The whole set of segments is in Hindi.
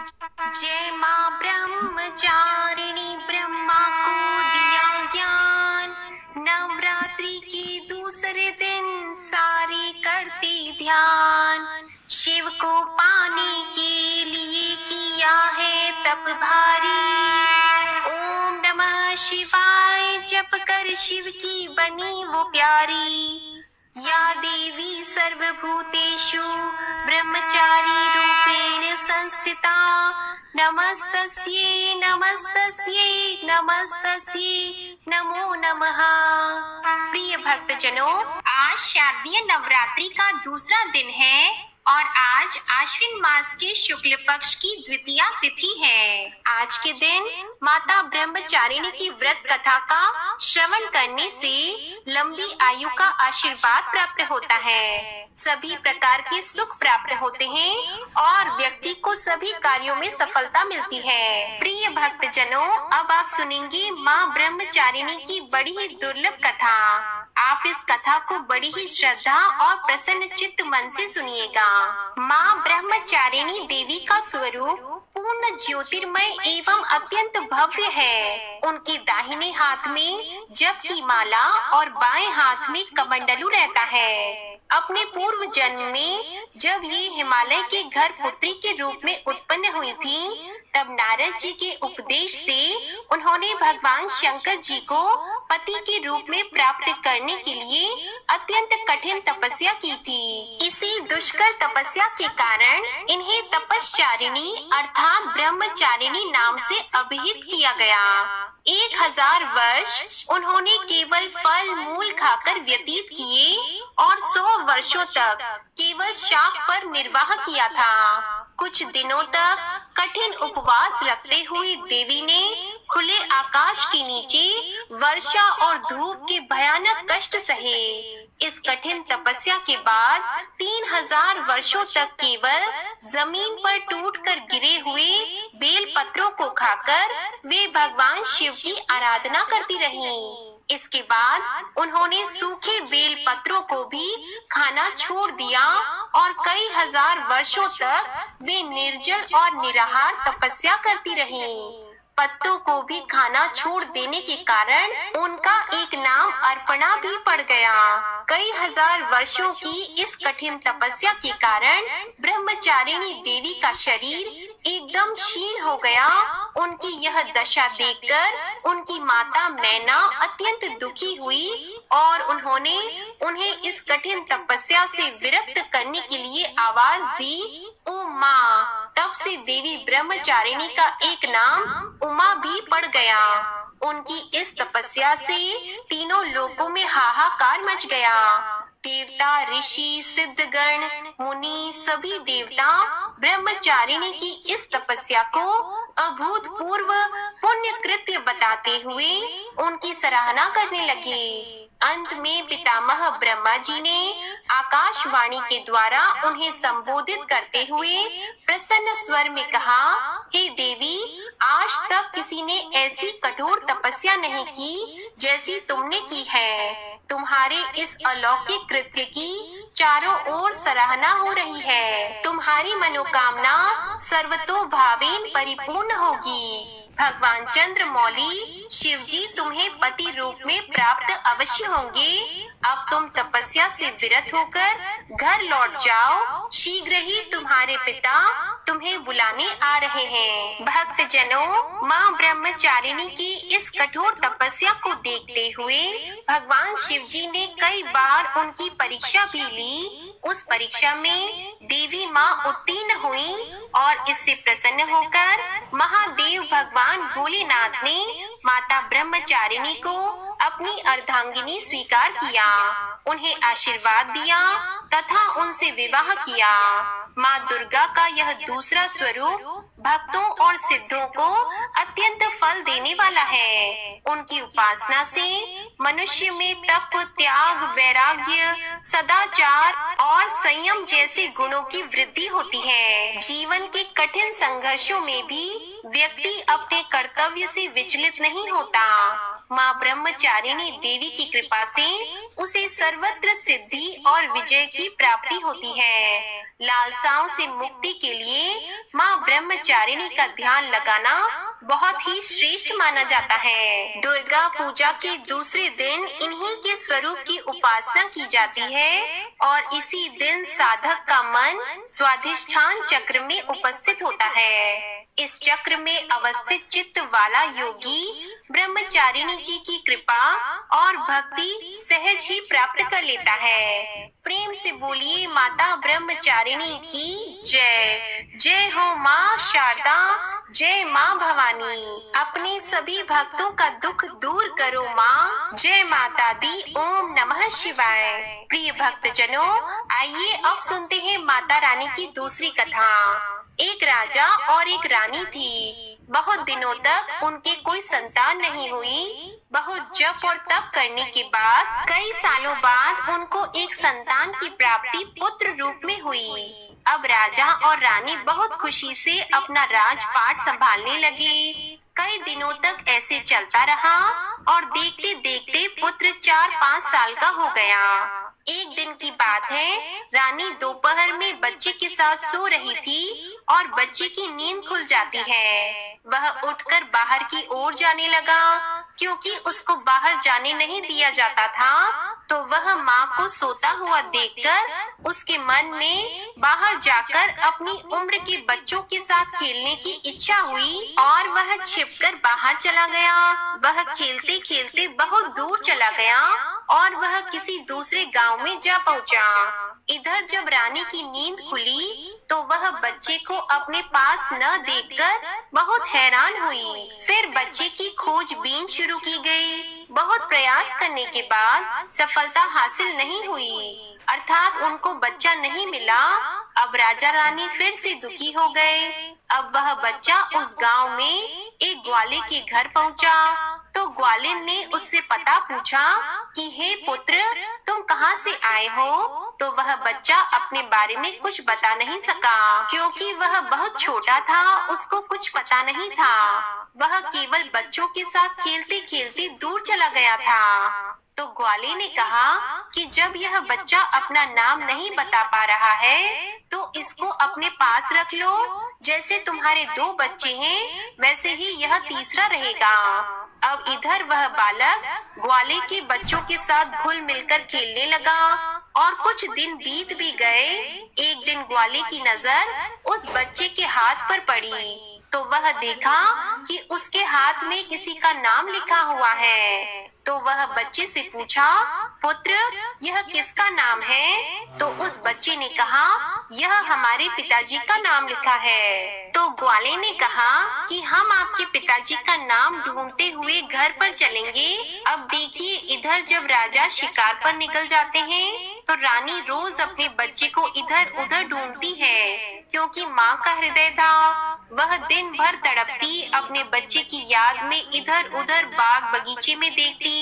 जय माँ ब्रह्मचारिणी, ब्रह्मा को दिया ज्ञान। नवरात्रि के दूसरे दिन सारी करती ध्यान। शिव को पाने के लिए किया है तप भारी। ओम नमः शिवाय जप कर शिव की बनी वो प्यारी। या देवी सर्वभूतेषु ब्रह्मचारी रूपेण संस्थिता। नमस्तस्यै नमस्तस्यै नमस्तस्यै नमो नमः। प्रिय भक्तजनों, आज शारदीय नवरात्रि का दूसरा दिन है और आज आश्विन मास के शुक्ल पक्ष की द्वितीया तिथि है। आज के दिन माता ब्रह्मचारिणी की व्रत कथा का श्रवण करने से लंबी आयु का आशीर्वाद प्राप्त होता है, सभी प्रकार के सुख प्राप्त होते हैं और व्यक्ति को सभी कार्यों में सफलता मिलती है। प्रिय भक्तजनों, अब आप सुनेंगे माँ ब्रह्मचारिणी की बड़ी ही दुर्लभ कथा। आप इस कथा को बड़ी ही श्रद्धा और प्रसन्न चित्त मन से सुनिएगा। माँ ब्रह्मचारिणी देवी का स्वरूप पूर्ण ज्योतिर्मय एवं अत्यंत भव्य है। उनके दाहिने हाथ में जप की माला और बाएं हाथ में कमंडलू रहता है। अपने पूर्व जन्म में जब ये हिमालय के घर पुत्री के रूप में उत्पन्न हुई थी, तब नारद जी के उपदेश से उन्होंने भगवान शंकर जी को पति के रूप में प्राप्त करने के लिए अत्यंत कठिन तपस्या की थी। इसी दुष्कर तपस्या के कारण इन्हें तपस्चारिणी अर्थात ब्रह्मचारिणी नाम से अभिहित किया गया। 1000 वर्ष उन्होंने केवल फल मूल खाकर व्यतीत किए और 100 वर्षों तक केवल शाक पर निर्वाह किया था। कुछ दिनों तक कठिन उपवास रखते हुए देवी ने खुले आकाश के नीचे वर्षा और धूप के भयानक कष्ट सहे। इस कठिन तपस्या के बाद 3000 वर्षों तक केवल जमीन पर टूटकर गिरे हुए बेल पत्रों को खाकर वे भगवान शिव की आराधना करती रहीं। इसके बाद उन्होंने सूखे बेल पत्रों को भी खाना छोड़ दिया और कई हजार वर्षों तक वे निर्जल और निराहार तपस्या करती रहीं। पत्तों को भी खाना छोड़ देने के कारण उनका एक नाम अर्पणा भी पड़ गया। कई हजार वर्षों की इस कठिन तपस्या के कारण ब्रह्मचारिणी देवी का शरीर एकदम क्षीण हो गया। उनकी यह दशा देखकर उनकी माता मैना अत्यंत दुखी हुई और उन्होंने उन्हें इस कठिन तपस्या से विरक्त करने के लिए आवाज दी, ओ माँ। तब से देवी ब्रह्मचारिणी का एक नाम उमा भी पड़ गया। उनकी इस तपस्या से तीनों लोकों में हाहाकार मच गया। देवता, ऋषि, सिद्धगण, मुनि सभी देवता ब्रह्मचारिणी की इस तपस्या को अभूतपूर्व पुण्य कृत्य बताते हुए उनकी सराहना करने लगे। अंत में पितामह ब्रह्मा जी ने आकाशवाणी के द्वारा उन्हें संबोधित करते हुए प्रसन्न स्वर में कहा, हे देवी, आज तक किसी ने ऐसी कठोर तपस्या नहीं की जैसी तुमने की है। तुम्हारे इस अलौकिक कृत्य की चारों ओर सराहना हो रही है। तुम्हारी मनोकामना सर्वतोभावेन परिपूर्ण होगी। भगवान चंद्रमौली शिव जी तुम्हें पति रूप में प्राप्त अवश्य होंगे। अब तुम तपस्या से विरत होकर घर लौट जाओ। शीघ्र ही तुम्हारे पिता तुम्हें बुलाने आ रहे हैं। भक्तजनों, माँ ब्रह्मचारिणी की इस कठोर तपस्या को देखते हुए भगवान शिव जी ने कई बार उनकी परीक्षा भी ली। उस परीक्षा में देवी माँ उत्तीर्ण हुई और इससे प्रसन्न होकर महादेव भगवान भोलेनाथ ने माता ब्रह्मचारिणी को अपनी अर्धांगिनी स्वीकार किया, उन्हें आशीर्वाद दिया तथा उनसे विवाह किया। माँ दुर्गा का यह दूसरा स्वरूप भक्तों और सिद्धों को अत्यंत फल देने वाला है। उनकी उपासना से मनुष्य में तप, त्याग, वैराग्य, सदाचार और संयम जैसे गुणों की वृद्धि होती है। जीवन के कठिन संघर्षों में भी व्यक्ति अपने कर्तव्य से विचलित नहीं होता। माँ ब्रह्मचारिणी देवी की कृपा से उसे सर्वत्र सिद्धि और विजय की प्राप्ति होती है। लालसाओं से मुक्ति के लिए माँ ब्रह्मचारिणी का ध्यान लगाना बहुत ही श्रेष्ठ माना जाता है। दुर्गा पूजा के दूसरे दिन इन्हीं के स्वरूप की उपासना की जाती है और इसी दिन साधक का मन स्वाधिष्ठान चक्र में उपस्थित होता है। इस चक्र में अवस्थित चित्त वाला योगी ब्रह्मचारिणी जी की कृपा और भक्ति सहज ही प्राप्त कर लेता है। प्रेम से बोलिए माता ब्रह्मचारिणी की जय। जय हो माँ शारदा, जय माँ भवानी। अपने सभी भक्तों का दुख दूर करो माँ। जय माता दी। ओम नमः शिवाय। प्रिय भक्तजनों, आइए अब सुनते हैं माता रानी की दूसरी कथा। एक राजा और एक रानी थी। बहुत दिनों तक उनके कोई संतान नहीं हुई। बहुत जप और तप करने के बाद कई सालों बाद उनको एक संतान की प्राप्ति पुत्र रूप में हुई। अब राजा और रानी बहुत खुशी से अपना राजपाट संभालने लगे। कई दिनों तक ऐसे चलता रहा और देखते देखते पुत्र 4-5 साल का हो गया। एक दिन की बात है, रानी दोपहर में बच्चे के साथ सो रही थी और बच्चे की नींद खुल जाती है। वह उठकर बाहर की ओर जाने लगा। क्योंकि उसको बाहर जाने नहीं दिया जाता था, तो वह माँ को सोता हुआ देखकर उसके मन में बाहर जाकर अपनी उम्र के बच्चों के साथ खेलने की इच्छा हुई और वह छिपकर बाहर चला गया। वह खेलते खेलते बहुत दूर चला गया और वह किसी दूसरे गांव में जा पहुंचा। इधर जब रानी की नींद खुली तो वह बच्चे को अपने पास न देखकर बहुत हैरान हुई। फिर बच्चे की खोजबीन शुरू की गई। बहुत प्रयास करने के बाद सफलता हासिल नहीं हुई, अर्थात उनको बच्चा नहीं मिला। अब राजा रानी फिर से दुखी हो गए। अब वह बच्चा उस गांव में एक ग्वाले के घर पहुंचा। तो ग्वालिन ने उससे पता पूछा कि हे पुत्र, तुम कहाँ से आए हो? तो वह बच्चा अपने बारे में कुछ बता नहीं सका, क्योंकि वह बहुत छोटा था, उसको कुछ पता नहीं था। वह केवल बच्चों के साथ खेलते खेलते दूर चला गया था। तो ग्वाले ने कहा कि जब यह बच्चा अपना नाम नहीं बता पा रहा है, तो इसको अपने पास रख लो। जैसे तुम्हारे 2 बच्चे हैं, वैसे ही यह तीसरा रहेगा। अब इधर वह बालक ग्वाले के बच्चों के साथ घुल मिलकर खेलने लगा और कुछ दिन बीत भी गए। एक दिन ग्वाले की नजर उस बच्चे के हाथ पर पड़ी, तो वह देखा कि उसके हाथ में किसी का नाम लिखा हुआ है। तो वह बच्चे से पूछा, पुत्र, यह किसका नाम है? तो उस बच्चे ने कहा, यह हमारे पिताजी का नाम लिखा है। तो ग्वाले ने कहा कि हम आपके पिताजी का नाम ढूंढते हुए घर पर चलेंगे। अब देखिए, इधर जब राजा शिकार पर निकल जाते हैं, तो रानी रोज अपने बच्चे को इधर उधर ढूंढती है, क्योंकि माँ का हृदय था। वह दिन भर तड़पती, अपने बच्चे की याद में इधर उधर बाग बगीचे में देखती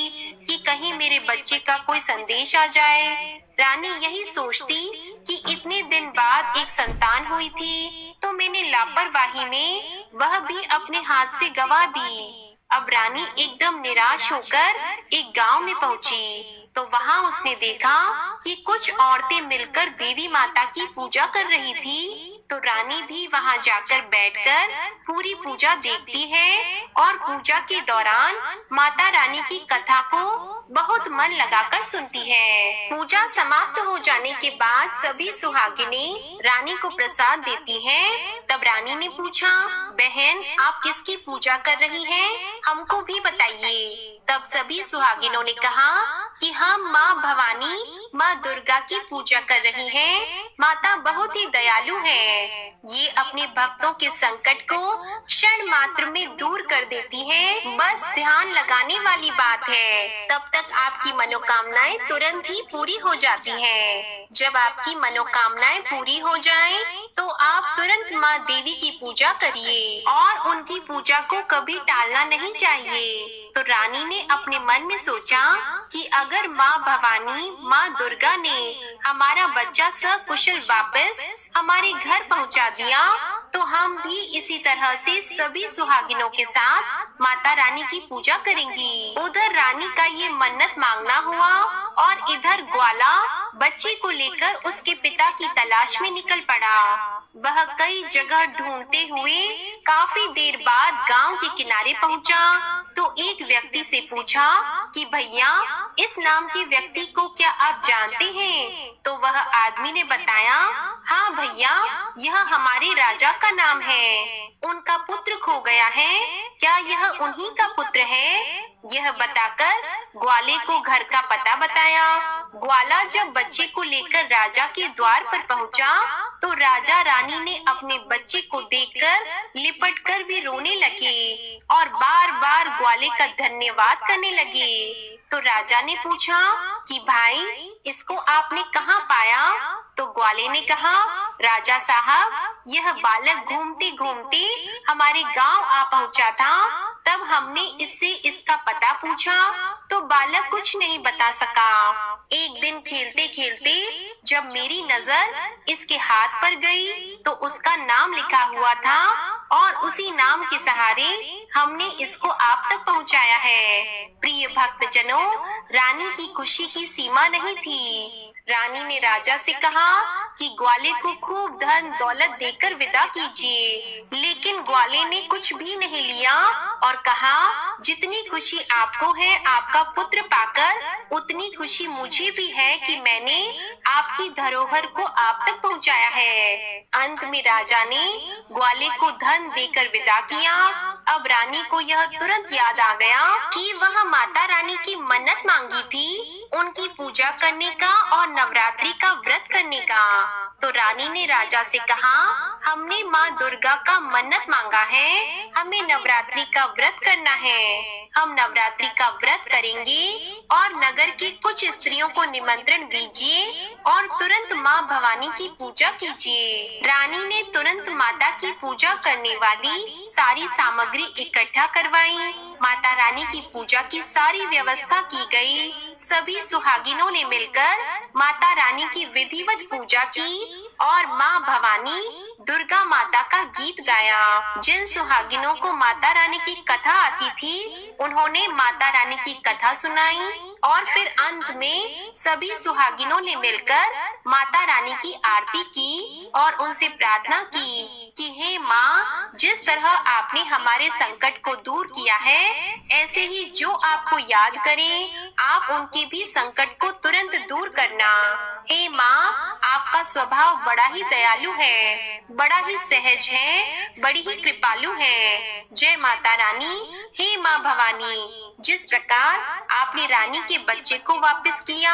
कि कहीं मेरे बच्चे का कोई संदेश आ जाए। रानी यही सोचती कि इतने दिन बाद एक संतान हुई थी, तो मैंने लापरवाही में वह भी अपने हाथ से गवा दी। अब रानी एकदम निराश होकर एक गांव में पहुंची। तो वहां उसने देखा कि कुछ औरतें मिलकर देवी माता की पूजा कर रही थी। तो रानी भी वहां जाकर बैठकर पूरी पूजा देखती है और पूजा के दौरान माता रानी की कथा को बहुत मन लगाकर सुनती है। पूजा समाप्त हो जाने के बाद सभी सुहागिनें रानी को प्रसाद देती हैं। तब रानी ने पूछा, बहन, आप किसकी पूजा कर रही हैं? हमको भी बताइए। तब सभी सुहागिनों ने कहा कि हम माँ भवानी, माँ दुर्गा की पूजा कर रही हैं। माता बहुत ही दयालु है। ये अपने भक्तों के संकट को क्षण मात्र में दूर कर देती है। बस ध्यान लगाने वाली बात है। तब तक आपकी मनोकामनाएं तुरंत ही पूरी हो जाती हैं। जब आपकी मनोकामनाएं पूरी हो जाएं, तो आप तुरंत माँ देवी की पूजा करिए और उनकी पूजा को कभी टालना नहीं चाहिए। तो रानी ने अपने मन में सोचा कि अगर माँ भवानी, माँ दुर्गा ने हमारा बच्चा सकुशल वापस हमारे घर पहुँचा दिया, तो हम भी इसी तरह से सभी सुहागिनों के साथ माता रानी की पूजा करेंगी। उधर रानी का ये मन्नत मांगना हुआ और इधर ग्वाला बच्चे को लेकर उसके पिता की तलाश में निकल पड़ा। वह कई जगह ढूंढते हुए काफी देर बाद गांव के किनारे पहुंचा तो एक व्यक्ति से पूछा कि भैया, इस नाम के व्यक्ति को क्या आप जानते हैं? तो वह आदमी ने बताया, हाँ भैया, यह हमारे राजा का नाम है। उनका पुत्र खो गया है, क्या यह उन्हीं का पुत्र है? यह बताकर ग्वाले को घर का पता बताया। ग्वाला जब बच्चे को लेकर राजा के द्वार पर पहुंचा तो राजा रानी ने अपने बच्चे को देखकर लिपटकर भी रोने लगे और बार बार ग्वाले का धन्यवाद करने लगे। तो राजा ने पूछा कि भाई, इसको आपने कहाँ पाया? तो ग्वाले ने कहा, राजा साहब, यह बालक घूमते घूमते हमारे गांव आ पहुंचा था। तब हमने इससे इसका पता पूछा तो बालक कुछ नहीं बता सका। एक दिन खेलते खेलते जब मेरी नजर इसके हाथ पर गई तो उसका नाम लिखा हुआ था और उसी नाम के सहारे हमने इसको आप तक पहुंचाया है। प्रिय भक्तजनों, रानी की खुशी की सीमा नहीं थी। रानी ने राजा से कहा कि ग्वाले को खूब धन दौलत देकर विदा कीजिए, लेकिन ग्वाले ने कुछ भी नहीं लिया और कहा, जितनी खुशी आपको है आपका पुत्र पाकर, उतनी खुशी मुझे भी है कि मैंने आपकी धरोहर को आप तक पहुंचाया है। अंत में राजा ने ग्वाले को धन देकर विदा किया। अब रानी को यह तुरंत याद आ गया कि वह माता रानी की मन्नत मांगी थी, उनकी पूजा करने का और नवरात्रि का व्रत करने का। तो रानी ने राजा से कहा, हमने माँ दुर्गा का मन्नत मांगा है, हमें नवरात्रि का व्रत करना है। हम नवरात्रि का व्रत करेंगे और नगर की कुछ स्त्रियों को निमंत्रण दीजिए और तुरंत माँ भवानी की पूजा कीजिए। रानी ने तुरंत माता की पूजा करने वाली सारी सामग्री इकट्ठा करवाई। माता रानी की पूजा की सारी व्यवस्था की गई। सभी सुहागिनों ने मिलकर माता रानी की विधिवत पूजा की और माँ भवानी दुर्गा माता का गीत गाया। जिन सुहागिनों को माता रानी की कथा आती थी, उन्होंने माता रानी की कथा सुनाई और फिर अंत में सभी सुहागिनों ने मिलकर माता रानी की आरती की और उनसे प्रार्थना की कि हे माँ, जिस तरह आपने हमारे संकट को दूर किया है, ऐसे ही जो आपको याद करें, आप उनके भी संकट को तुरंत दूर करना। हे माँ, आपका स्वभाव बड़ा ही दयालु है, बड़ा ही सहज है, बड़ी ही कृपालु है। जय माता रानी। हे माँ भवानी, जिस प्रकार आपने रानी के बच्चे को वापस किया,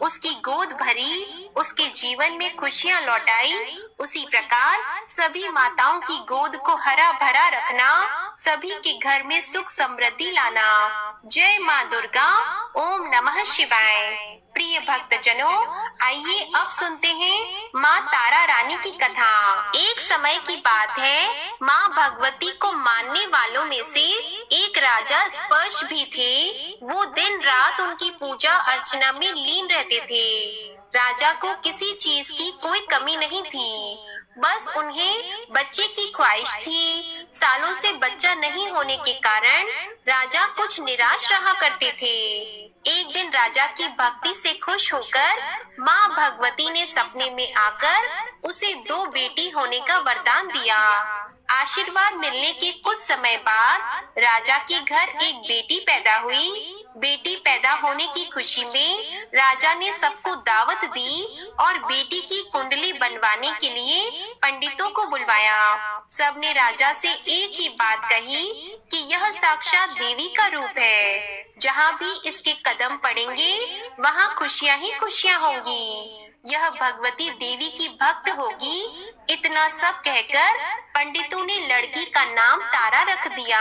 उसकी गोद भरी, उसके जीवन में खुशियाँ लौटाई, उसी प्रकार सभी माताओं की गोद को हरा भरा रखना, सभी के घर में सुख समृद्धि लाना। जय माँ दुर्गा। ओम नमः शिवाय। प्रिय भक्तजनों, आइए अब सुनते हैं माँ तारा रानी की कथा। एक समय की बात है, माँ भगवती को मानने वालों में से एक राजा स्पर्श भी थे। वो दिन रात उनकी पूजा अर्चना में लीन रहते थे। राजा को किसी चीज की कोई कमी नहीं थी, बस उन्हें बच्चे की ख्वाहिश थी। सालों से बच्चा नहीं होने के कारण राजा कुछ निराश रहा करते थे। एक दिन राजा की भक्ति से खुश होकर माँ भगवती ने सपने में आकर उसे 2 बेटी होने का वरदान दिया। आशीर्वाद मिलने के कुछ समय बाद राजा के घर एक बेटी पैदा हुई। बेटी पैदा होने की खुशी में राजा ने सबको दावत दी और बेटी की कुंडली बनवाने के लिए पंडितों को बुलवाया। सबने राजा से एक ही बात कही कि यह साक्षात देवी का रूप है, जहाँ भी इसके कदम पड़ेंगे वहाँ खुशियाँ ही खुशियाँ होंगी। यह भगवती देवी की भक्त होगी। इतना सब कहकर पंडितों ने लड़की का नाम तारा रख दिया।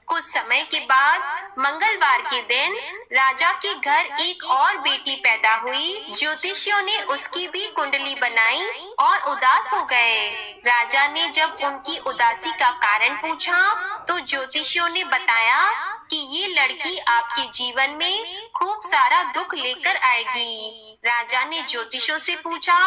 कुछ समय के बाद मंगलवार के दिन राजा के घर एक और बेटी पैदा हुई। ज्योतिषियों ने उसकी भी कुंडली बनाई और उदास हो गए। राजा ने जब उनकी उदासी का कारण पूछा तो ज्योतिषियों ने बताया कि ये लड़की आपके जीवन में खूब सारा दुख लेकर आएगी। राजा ने ज्योतिषों से पूछा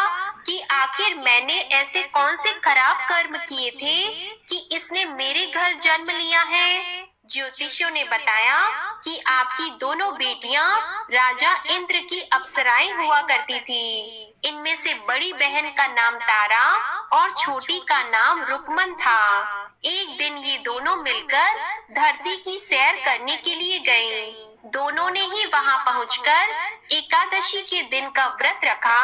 कि आखिर मैंने ऐसे कौन से खराब कर्म किए थे कि इसने मेरे घर जन्म लिया है। ज्योतिषियों ने बताया कि आपकी दोनों बेटियां राजा इंद्र की अप्सराएं हुआ करती थी। इनमें से बड़ी बहन का नाम तारा और छोटी का नाम रुकमन था। एक दिन ये दोनों मिलकर धरती की सैर करने के लिए गए। दोनों ने ही वहां पहुंचकर एकादशी के दिन का व्रत रखा।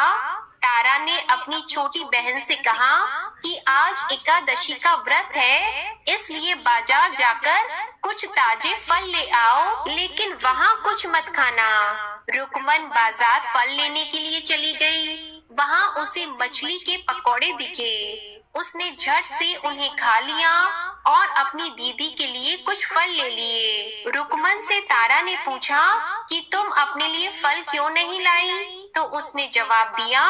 तारा ने अपनी छोटी बहन से कहा कि आज एकादशी का व्रत है, इसलिए बाजार जाकर कुछ ताजे फल ले आओ, लेकिन वहाँ कुछ मत खाना। रुकमन बाजार फल लेने के लिए चली गई। वहाँ उसे मछली के पकौड़े दिखे। उसने झट से उन्हें खा लिया और अपनी दीदी के लिए कुछ फल ले लिए। रुकमन से तारा ने पूछा कि तुम अपने लिए फल क्यों नहीं लाई? तो उसने जवाब दिया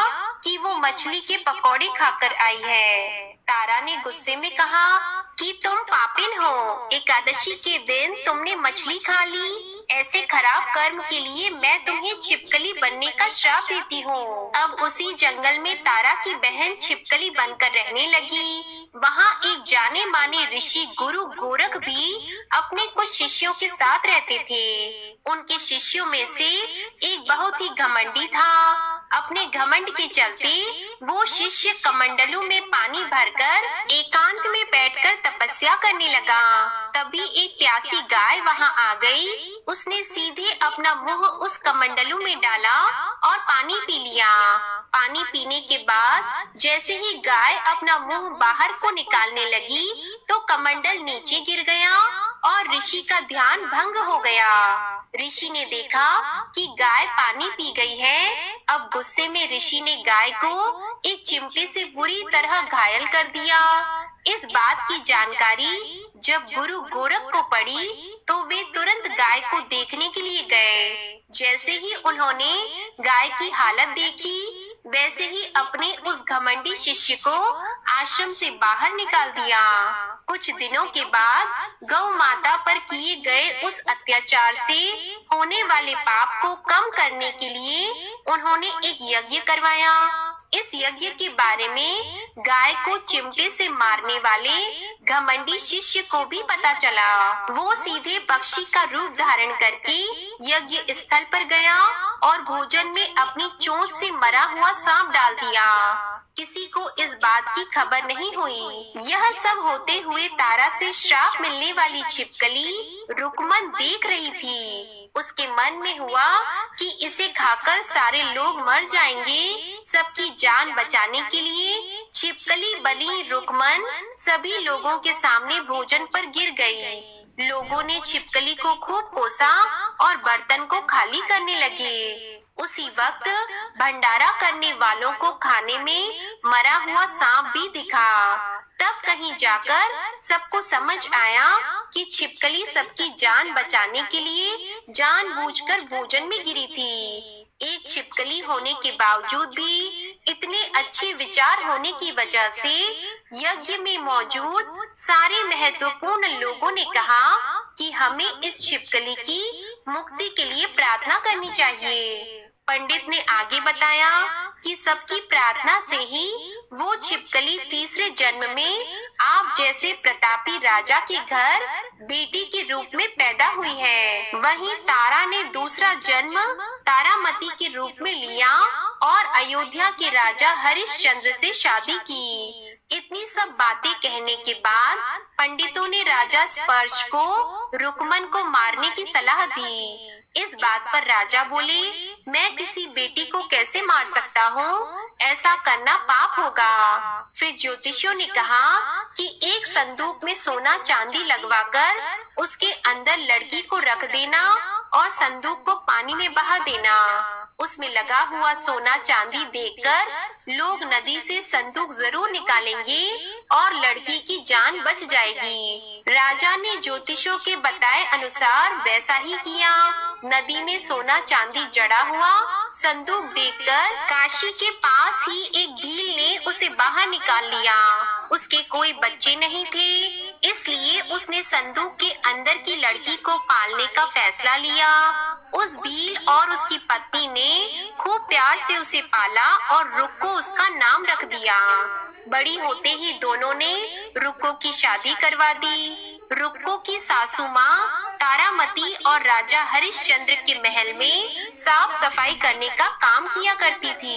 कि वो मछली के पकौड़े खाकर आई है। तारा ने गुस्से में कहा कि तुम पापिन हो, एकादशी के दिन तुमने मछली खा ली। ऐसे खराब कर्म के लिए मैं तुम्हें छिपकली बनने का श्राप देती हूँ। अब उसी जंगल में तारा की बहन छिपकली बनकर रहने लगी। वहाँ एक जाने माने ऋषि गुरु गोरख भी अपने कुछ शिष्यों के साथ रहते थे। उनके शिष्यों में से एक बहुत ही घमंडी था। अपने घमंड के चलते वो शिष्य कमंडलों में पानी भरकर एकांत में बैठकर तपस्या करने लगा। तभी एक प्यासी गाय वहां आ गई। उसने सीधे अपना मुंह उस कमंडलू में डाला और पानी पी लिया। पानी पीने के बाद जैसे ही गाय अपना मुंह बाहर को निकालने लगी तो कमंडल नीचे गिर गया और ऋषि का ध्यान भंग हो गया। ऋषि ने देखा कि गाय पानी पी गई है। अब गुस्से में ऋषि ने गाय को एक चिमटे से बुरी तरह घायल कर दिया। इस बात की जानकारी जब गुरु गोरख को पड़ी तो वे तुरंत गाय को देखने के लिए गए। जैसे ही उन्होंने गाय की हालत देखी, वैसे ही अपने उस घमंडी शिष्य को आश्रम से बाहर निकाल दिया। कुछ दिनों के बाद गौ माता पर किए गए उस अत्याचार से होने वाले पाप को कम करने के लिए उन्होंने एक यज्ञ करवाया। इस यज्ञ के बारे में गाय को चिमटे से मारने वाले घमंडी शिष्य को भी पता चला। वो सीधे पक्षी का रूप धारण करके यज्ञ स्थल पर गया और भोजन में अपनी चोंच से मरा हुआ सांप डाल दिया। किसी को इस बात की खबर नहीं हुई। यह सब होते हुए तारा से श्राप मिलने वाली छिपकली रुकमन देख रही थी। उसके मन में हुआ कि इसे खाकर सारे लोग मर जाएंगे। सबकी जान बचाने के लिए छिपकली बनी रुकमन सभी लोगों के सामने भोजन पर गिर गई। लोगों ने छिपकली को खूब कोसा और बर्तन को खाली करने लगे। उसी वक्त भंडारा करने वालों को खाने में मरा हुआ सांप भी दिखा। तब कहीं जाकर सबको समझ आया कि छिपकली सबकी जान बचाने के लिए जानबूझकर भोजन में गिरी थी। एक छिपकली होने के बावजूद भी इतने अच्छे विचार होने की वजह से यज्ञ में मौजूद सारे महत्वपूर्ण लोगों ने कहा कि हमें इस छिपकली की मुक्ति के लिए प्रार्थना करनी चाहिए। पंडित ने आगे बताया कि सबकी प्रार्थना से ही वो छिपकली तीसरे जन्म में आप जैसे प्रतापी राजा के घर बेटी के रूप में पैदा हुई है। वहीं तारा ने दूसरा जन्म तारामती के रूप में लिया और अयोध्या के राजा हरिश्चंद्र से शादी की। इतनी सब बातें कहने के बाद पंडितों ने राजा स्पर्श को रुकमन को मारने की सलाह दी। इस बात पर राजा बोले, मैं किसी बेटी को कैसे मार सकता हूँ? ऐसा करना पाप होगा। फिर ज्योतिषियों ने कहा कि एक संदूक में सोना चांदी लगवाकर उसके अंदर लड़की को रख देना और संदूक को पानी में बहा देना। उसमें लगा हुआ सोना चांदी देखकर लोग नदी से संदूक जरूर निकालेंगे और लड़की की जान बच जाएगी। राजा ने ज्योतिषों के बताए अनुसार वैसा ही किया। नदी में सोना चांदी जड़ा हुआ संदूक देखकर काशी के पास ही एक भील ने उसे बाहर निकाल लिया। उसके कोई बच्चे नहीं थे, इसलिए उसने संदूक के अंदर की लड़की को पालने का फैसला लिया। उस भील और उसकी पत्नी ने खूब प्यार से उसे पाला और रुक को उसका नाम रख दिया। बड़ी होते ही दोनों ने रुक्को की शादी करवा दी। रुक्को की सासू माँ तारामती और राजा हरिश्चंद्र के महल में साफ सफाई करने का काम किया करती थी।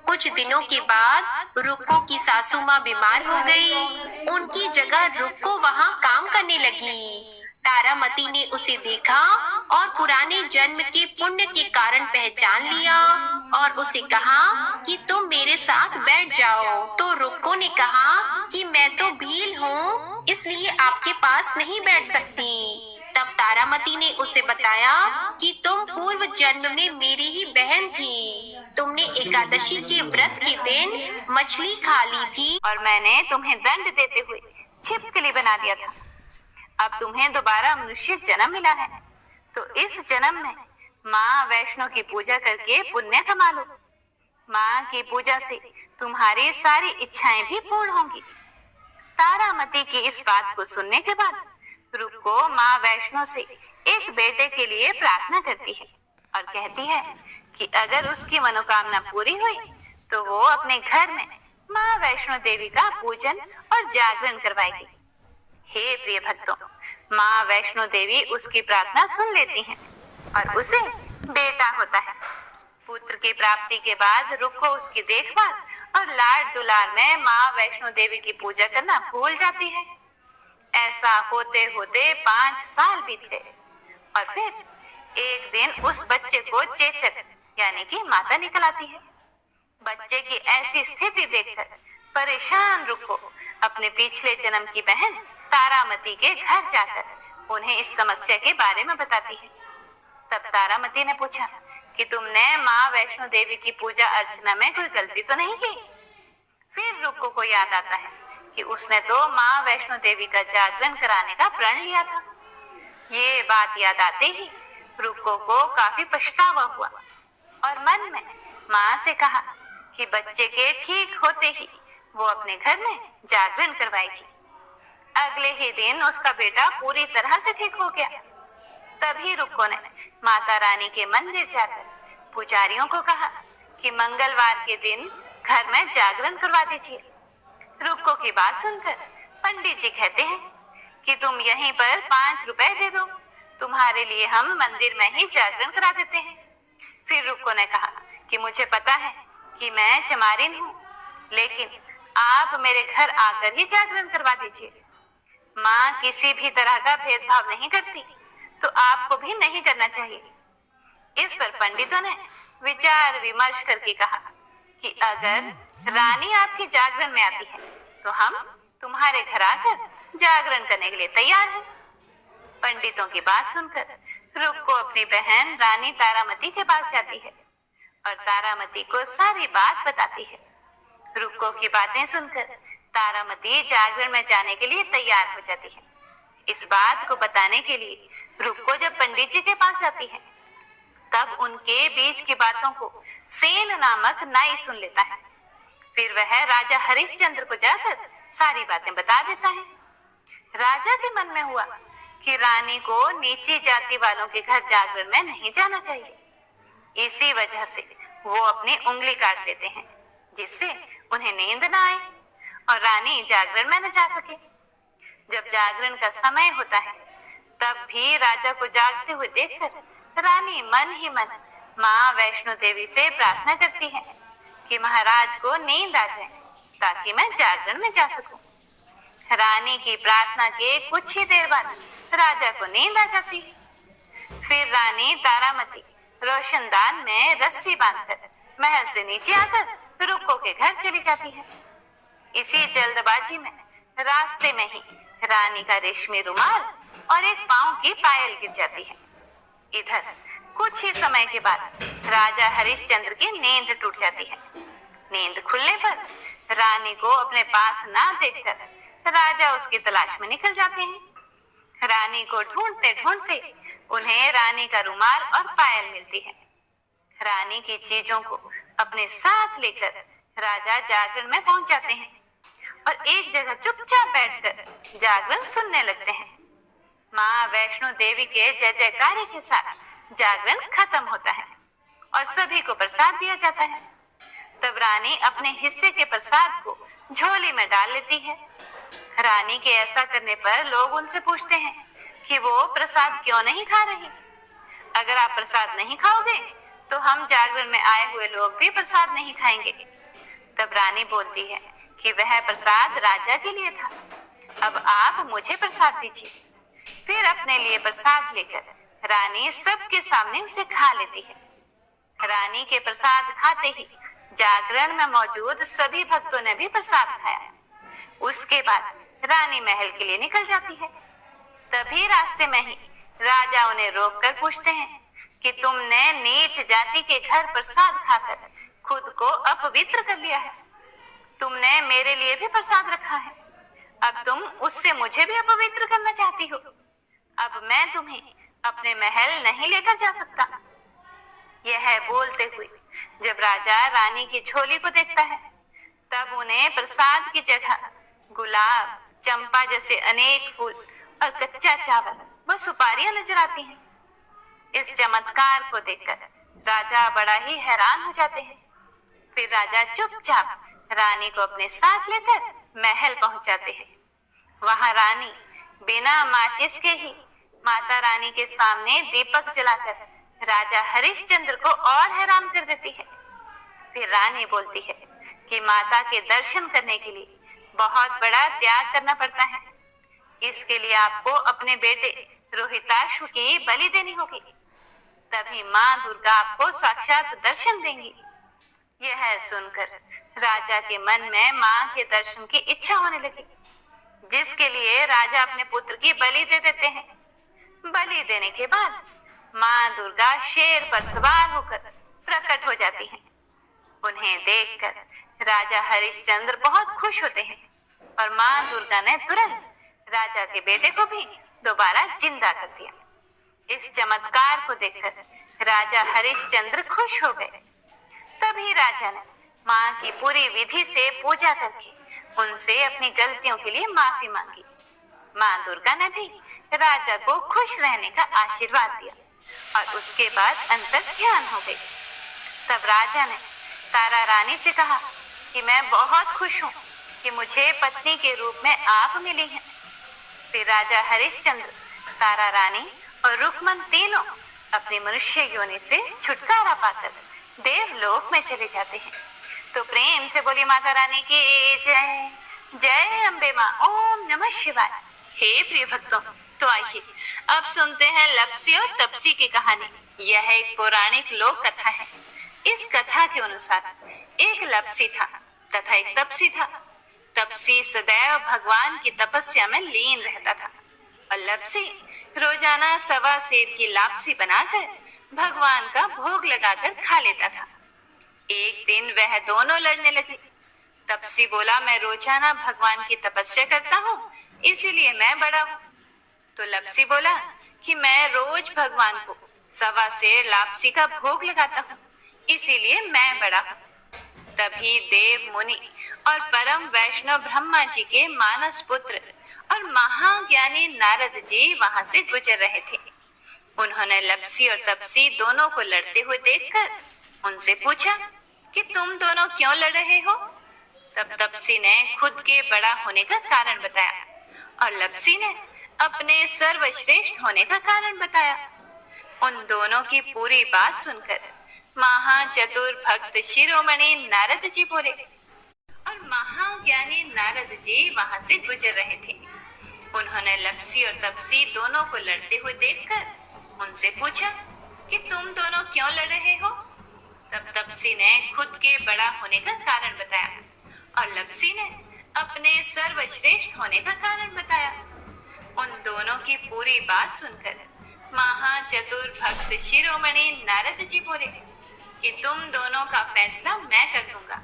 कुछ दिनों के बाद रुक्को की सासू माँ बीमार हो गई। उनकी जगह रुक्को वहाँ काम करने लगी। तारामती ने उसे देखा और पुराने जन्म के पुण्य के कारण पहचान लिया और उसे कहा कि तुम मेरे साथ बैठ जाओ। तो रुक्को ने कहा कि मैं तो भील हूँ, इसलिए आपके पास नहीं बैठ सकती। तब तारामती ने उसे बताया कि तुम पूर्व जन्म में मेरी ही बहन थी। तुमने एकादशी के व्रत के दिन मछली खा ली थी और मैंने तुम्हें दंड देते हुए छिपकली बना दिया था। अब तुम्हें दोबारा मनुष्य जन्म मिला है, तो इस जन्म में माँ वैष्णो की पूजा करके पुण्य कमा लो। माँ की पूजा से तुम्हारी सारी इच्छाएं भी पूर्ण होंगी। तारामती की इस बात को सुनने के बाद रुक्को माँ वैष्णो से एक बेटे के लिए प्रार्थना करती है और कहती है कि अगर उसकी मनोकामना पूरी हुई तो वो अपने घर में माँ वैष्णो देवी का पूजन और जागरण करवाएगी। हे प्रिय भक्तों, माँ वैष्णो देवी उसकी प्रार्थना सुन लेती हैं और उसे बेटा होता है। पुत्र की प्राप्ति के बाद रुक्को उसकी देखभाल और लाड दुलार में माँ वैष्णो देवी की पूजा करना भूल जाती है। ऐसा होते होते 5 साल बीत गए और फिर एक दिन उस बच्चे को चेचक यानी कि माता निकल आती है। बच्चे की ऐसी स्थिति देखकर परेशान रुक्को अपने पिछले जन्म की बहन तारामती के घर जाकर उन्हें इस समस्या के बारे में बताती है। तब तारामती ने पूछा कि तुमने माँ वैष्णो देवी की पूजा अर्चना में कोई गलती तो नहीं की? फिर रुक्को को याद आता है कि उसने तो माँ वैष्णो देवी का जागरण कराने का प्रण लिया था। ये बात याद आते ही रुक्को को काफी पछतावा हुआ और मन में माँ से कहा कि बच्चे के ठीक होते ही वो अपने घर में जागरण करवाएगी। अगले ही दिन उसका बेटा पूरी तरह से ठीक हो गया। तभी रुक्को ने माता रानी के मंदिर जाकर पुजारियों को कहा कि मंगलवार के दिन घर में जागरण करवा दीजिए। रुक्को की बात सुनकर पंडित जी कहते हैं कि तुम यहीं पर 5 रुपए दे दो, तुम्हारे लिए हम मंदिर में ही जागरण करा देते हैं। फिर रुक्को ने कहा कि मुझे पता है कि मैं चमारिन हूँ, लेकिन आप मेरे घर आकर ही जागरण करवा दीजिए। माँ किसी भी तरह का भेदभाव नहीं करती, तो आपको भी नहीं करना चाहिए। इस पर पंडितों ने विचार विमर्श करके कहा कि अगर रानी आपकी जागरण में आती है तो हम तुम्हारे घर आकर जागरण करने के लिए तैयार हैं। पंडितों की बात सुनकर रुक्को अपनी बहन रानी तारामती के पास जाती है और तारामती को सारी बात बताती है। रुक्को की बातें सुनकर तारामती जागरण में जाने के लिए तैयार हो जाती है। इस बात को बताने के लिए रुक्को जब पंडित जी के पास जाती है, तब उनके बीच की बातों को सेन नामक नाई सुन लेता है। फिर वह राजा हरिश्चंद्र को जाकर सारी बातें बता देता है। राजा के मन में हुआ कि रानी को नीची जाति वालों के घर जागरण में नहीं जाना चाहिए। इसी वजह से वो अपनी उंगली काट लेते हैं, जिससे उन्हें नींद न आए और रानी जागरण में न जा सके। जब जागरण का समय होता है, तब भी राजा को जागते हुए देखकर रानी मन ही मन माँ वैष्णो देवी से प्रार्थना करती है कि महाराज को नींद आ जाए ताकि मैं जागरण में जा सकूं। रानी की प्रार्थना के कुछ ही देर बाद राजा को नींद आ जाती है। फिर रानी तारामती रोशनदान में रस्सी बांधकर महल से नीचे आकर रुक्को के घर चली जाती है। इसी जल्दबाजी में रास्ते में ही रानी का रेशमी रुमाल और एक पांव की पायल गिर जाती है। इधर कुछ ही समय के बाद राजा हरिश्चंद्र की नींद टूट जाती है। नींद खुलने पर रानी को अपने पास ना देखकर राजा उसकी तलाश में निकल जाते हैं। रानी को ढूंढते ढूंढते उन्हें रानी का रुमाल और पायल मिलती है। रानी की चीजों को अपने साथ लेकर राजा जागरण में पहुंच जाते हैं और एक जगह चुपचाप बैठकर जागरण सुनने लगते हैं। माँ वैष्णो देवी के जय जयकारे के साथ जागरण खत्म होता है और सभी को प्रसाद दिया जाता है। तब रानी अपने हिस्से के प्रसाद को झोली में डाल लेती है। रानी के ऐसा करने पर लोग उनसे पूछते हैं कि वो प्रसाद क्यों नहीं खा रही। अगर आप प्रसाद नहीं खाओगे तो हम जागरण में आए हुए लोग भी प्रसाद नहीं खाएंगे। तब रानी बोलती है कि वह प्रसाद राजा के लिए था, अब आप मुझे प्रसाद दीजिए। फिर अपने लिए प्रसाद लेकर रानी सबके सामने उसे खा लेती है। रानी के प्रसाद खाते ही जागरण में मौजूद सभी भक्तों ने भी प्रसाद खाया। उसके बाद रानी महल के लिए निकल जाती है। तभी रास्ते में ही राजा उन्हें रोककर पूछते हैं कि तुमने नीच जाति के घर प्रसाद खाकर खुद को अपवित्र कर लिया है। तुमने मेरे लिए भी प्रसाद रखा है, अब तुम उससे मुझे भी अपवित्र करना चाहती हो। अब मैं तुम्हें अपने महल नहीं लेकर जा सकता। यह बोलते हुए जब राजा रानी की झोली को देखता है, तब उन्हें प्रसाद की जगह गुलाब, चंपा जैसे अनेक फूल और कच्चा चावल व सुपारियां नजर आती हैं। इस चमत्कार को देखकर राजा बड़ा ही हैरान हो जाते हैं। फिर राजा चुपचाप रानी को अपने साथ लेकर महल पहुंच जाते हैं। वहां रानी बिना माचिस के ही माता रानी के सामने दीपक जलाकर राजा हरिश्चंद्र को और हैरान कर देती है। फिर रानी बोलती है कि माता के दर्शन करने के लिए बहुत बड़ा त्याग करना पड़ता है। इसके लिए आपको अपने बेटे रोहिताश्व की बलि देनी होगी, तभी माँ दुर्गा आपको साक्षात दर्शन देंगी। यह सुनकर राजा के मन में माँ के दर्शन की इच्छा होने लगी, जिसके लिए राजा अपने पुत्र की बलि दे देते हैं। बलि देने के बाद माँ दुर्गा शेर पर सवार होकर प्रकट हो जाती हैं। उन्हें देखकर राजा हरिश्चंद्र बहुत खुश होते हैं और माँ दुर्गा ने तुरंत राजा के बेटे को भी दोबारा जिंदा कर दिया। इस चमत्कार को देखकर राजा हरिश्चंद्र खुश हो गए। तभी राजा ने माँ की पूरी विधि से पूजा करके उनसे अपनी गलतियों के लिए माफी मांगी। माँ दुर्गा ने भी राजा को खुश रहने का आशीर्वाद दिया और उसके बाद अंतर ध्यान हो गई। तब राजा ने तारा रानी से कहा कि मैं बहुत खुश हूँ कि मुझे पत्नी के रूप में आप मिली हैं। फिर राजा हरिश्चंद्र, तारा रानी और रुक्मन तीनों अपनी मनुष्य योनि से छुटकारा पाकर देवलोक में चले जाते हैं। तो प्रेम से बोली माता रानी की जय। जय अम्बे माँ। ओम नमः शिवाय। हे प्रिय भक्तों, तो आइए अब सुनते हैं लप्सी और तपसी की कहानी। यह एक पौराणिक लोक कथा है। इस कथा के अनुसार एक लप्सी था तथा एक तपसी था। तपसी सदैव भगवान की तपस्या में लीन रहता था और लप्सी रोजाना सवा सेर की लापसी बनाकर भगवान का भोग लगाकर खा लेता था। एक दिन वह दोनों लड़ने लगे। तपसी बोला, मैं रोजाना भगवान की तपस्या करता हूँ, इसीलिए मैं बड़ा हूँ। तो लप्सी बोला कि मैं रोज भगवान को सवा सेर लापसी का भोग लगाता हूँ, इसीलिए मैं बड़ा हूँ। तभी देव मुनि और परम वैष्णव ब्रह्मा जी के मानस पुत्र और महाज्ञानी नारद जी वहां से गुजर रहे थे। उन्होंने लप्सी और तपसी दोनों को लड़ते हुए देखकर उनसे पूछा कि तुम दोनों क्यों लड़ रहे हो। तब तपसी ने खुद के बड़ा होने का कारण बताया और लप्सी ने अपने सर्वश्रेष्ठ होने का कारण बताया। उन दोनों की पूरी बात सुनकर महाचतुर भक्त शिरोमणि नारद जी बोले और महाज्ञानी नारद जी वहां से गुजर रहे थे। उन्होंने लप्सी और तपसी दोनों को लड़ते हुए देखकर उनसे पूछा कि तुम दोनों क्यों लड़ रहे हो। तब तपसी ने खुद के बड़ा होने का कारण बताया और लप्सी ने अपने सर्वश्रेष्ठ होने का कारण बताया। उन दोनों की पूरी बात सुनकर महाचतुर भक्त शिरोमणि नारद जी बोले कि तुम दोनों का फैसला मैं कर दूंगा।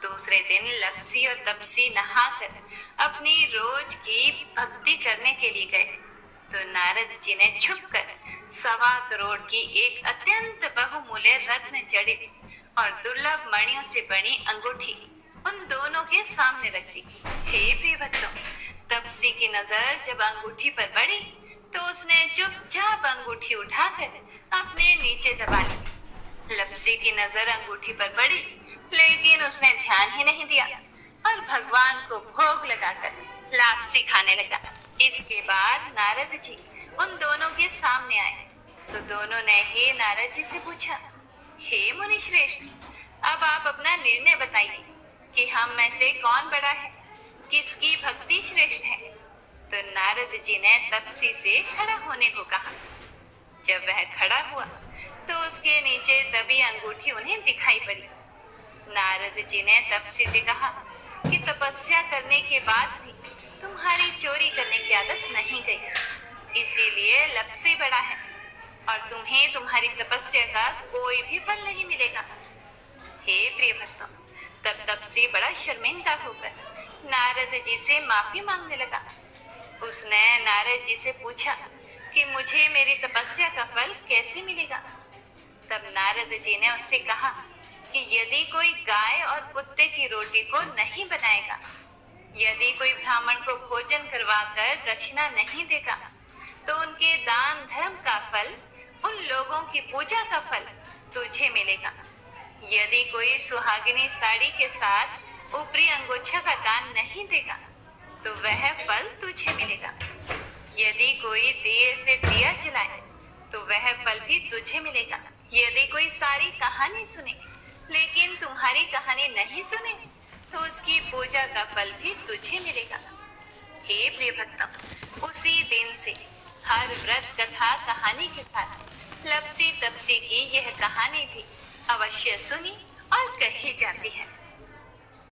दूसरे दिन लप्सी और तपसी नहाकर अपनी रोज की भक्ति करने के लिए गए तो नारद जी ने छुपकर 1.25 करोड़ की एक अत्यंत बहुमूल्य रत्न जड़ित और दुर्लभ मणियों से बनी अंगूठी उन दोनों के सामने रख दी। हे प्रिय भक्तों, तपसी की नजर जब अंगूठी पर पड़ी तो उसने चुपचाप अंगूठी उठाकर अपने नीचे दबा ली। लप्सी की नजर अंगूठी पर पड़ी लेकिन उसने ध्यान ही नहीं दिया और भगवान को भोग लगाकर लापसी खाने लगा। इसके बाद नारद जी उन दोनों के सामने आए तो दोनों ने हे नारद जी से पूछा, हे मुनि श्रेष्ठ, अब आप अपना निर्णय बताइए कि हम में से कौन बड़ा है, किसकी भक्ति श्रेष्ठ है। तो नारद जी ने तपसी से खड़ा होने को कहा। जब वह खड़ा हुआ तो उसके नीचे दबी अंगूठी उन्हें दिखाई पड़ी। नारद जी ने तपसी से कहा कि तपस्या करने के बाद भी तुम्हारी चोरी करने की आदत नहीं गई, इसीलिए लपसी बड़ा है और तुम्हें तुम्हारी तपस्या का कोई भी फल नहीं मिलेगा। हे प्रिय भक्तों, तब तपसी बड़ा शर्मिंदा होकर नारद जी से माफी मांगने लगा। उसने नारद जी से पूछा कि मुझे मेरी तपस्या का फल कैसे मिलेगा। तब नारद जी ने उससे कहा कि यदि कोई गाय और कुत्ते की रोटी को नहीं बनाएगा, यदि कोई ब्राह्मण को भोजन करवाकर दक्षिणा नहीं देगा, तो उनके दान धर्म का फल, उन लोगों की पूजा का फल तुझे मिलेगा। यदि कोई सुहागिनी साड़ी के साथ ऊपरी अंगोछा का दान नहीं देगा, तो वह फल तुझे मिलेगा। यदि कोई दिए से दिया जलाए, तो वह फल भी तुझे मिलेगा। यदि कोई सारी कहानी सुने लेकिन तुम्हारी कहानी नहीं सुने, तो उसकी पूजा का फल भी तुझे मिलेगा। हे प्रिय भक्तों, उसी दिन से हर व्रत कथा कहानी के साथ लपसी तपसी की यह कहानी भी अवश्य सुनी और कही जाती है।